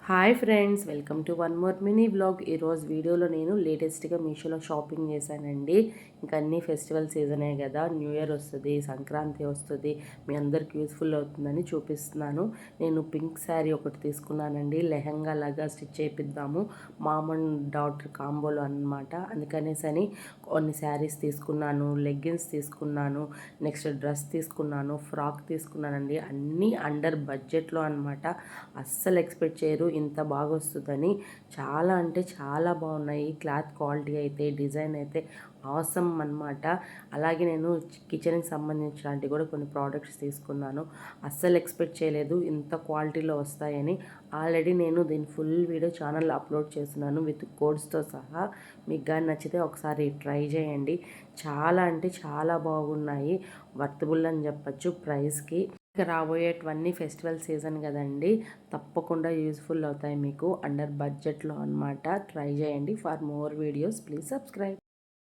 Hi friends, welcome to one more mini vlog. ఈరోజు వీడియోలో నేను లేటెస్ట్గా మీషోలో షాపింగ్ చేశానండి. ఇంకా అన్ని ఫెస్టివల్ సీజనే కదా, న్యూ ఇయర్ వస్తుంది, సంక్రాంతి వస్తుంది, మీ అందరికి యూస్ఫుల్ అవుతుందని చూపిస్తున్నాను. నేను పింక్ శారీ ఒకటి తీసుకున్నానండి, లెహంగా లాగా స్టిచ్ చేపిద్దాము, మామ్ అండ్ డాటర్ కాంబోలో అనమాట. అందుకనేసని కొన్ని శారీస్ తీసుకున్నాను, లెగ్గిన్స్ తీసుకున్నాను, నెక్స్ట్ డ్రెస్ తీసుకున్నాను, ఫ్రాక్ తీసుకున్నానండి. అన్నీ అండర్ బడ్జెట్లో అనమాట. అస్సలు ఎక్స్పెక్ట్ చేయరు ఇంత బాగా వస్తుందని. చాలా అంటే చాలా బాగున్నాయి. క్లాత్ క్వాలిటీ అయితే, డిజైన్ అయితే ఆసమ్ అనమాట. అలాగే నేను కిచెన్కి సంబంధించినవి కూడా కొన్ని ప్రోడక్ట్స్ తీసుకున్నాను. అస్సలు ఎక్స్పెక్ట్ చేయలేదు ఇంత క్వాలిటీలో వస్తాయని. ఆల్రెడీ నేను దీని ఫుల్ వీడియో ఛానల్లో అప్లోడ్ చేస్తున్నాను విత్ కోడ్స్తో సహా. మీకు కానీ నచ్చితే ఒకసారి ట్రై చేయండి. చాలా అంటే చాలా బాగున్నాయి. వర్తబుల్ అని చెప్పచ్చు ప్రైస్కి. ఇక రాబోయేటివన్నీ ఫెస్టివల్ సీజన్ కదండి, తప్పకుండా యూస్ఫుల్ అవుతాయి మీకు అండర్ బడ్జెట్లో అనమాట. ట్రై చేయండి. For more videos please subscribe.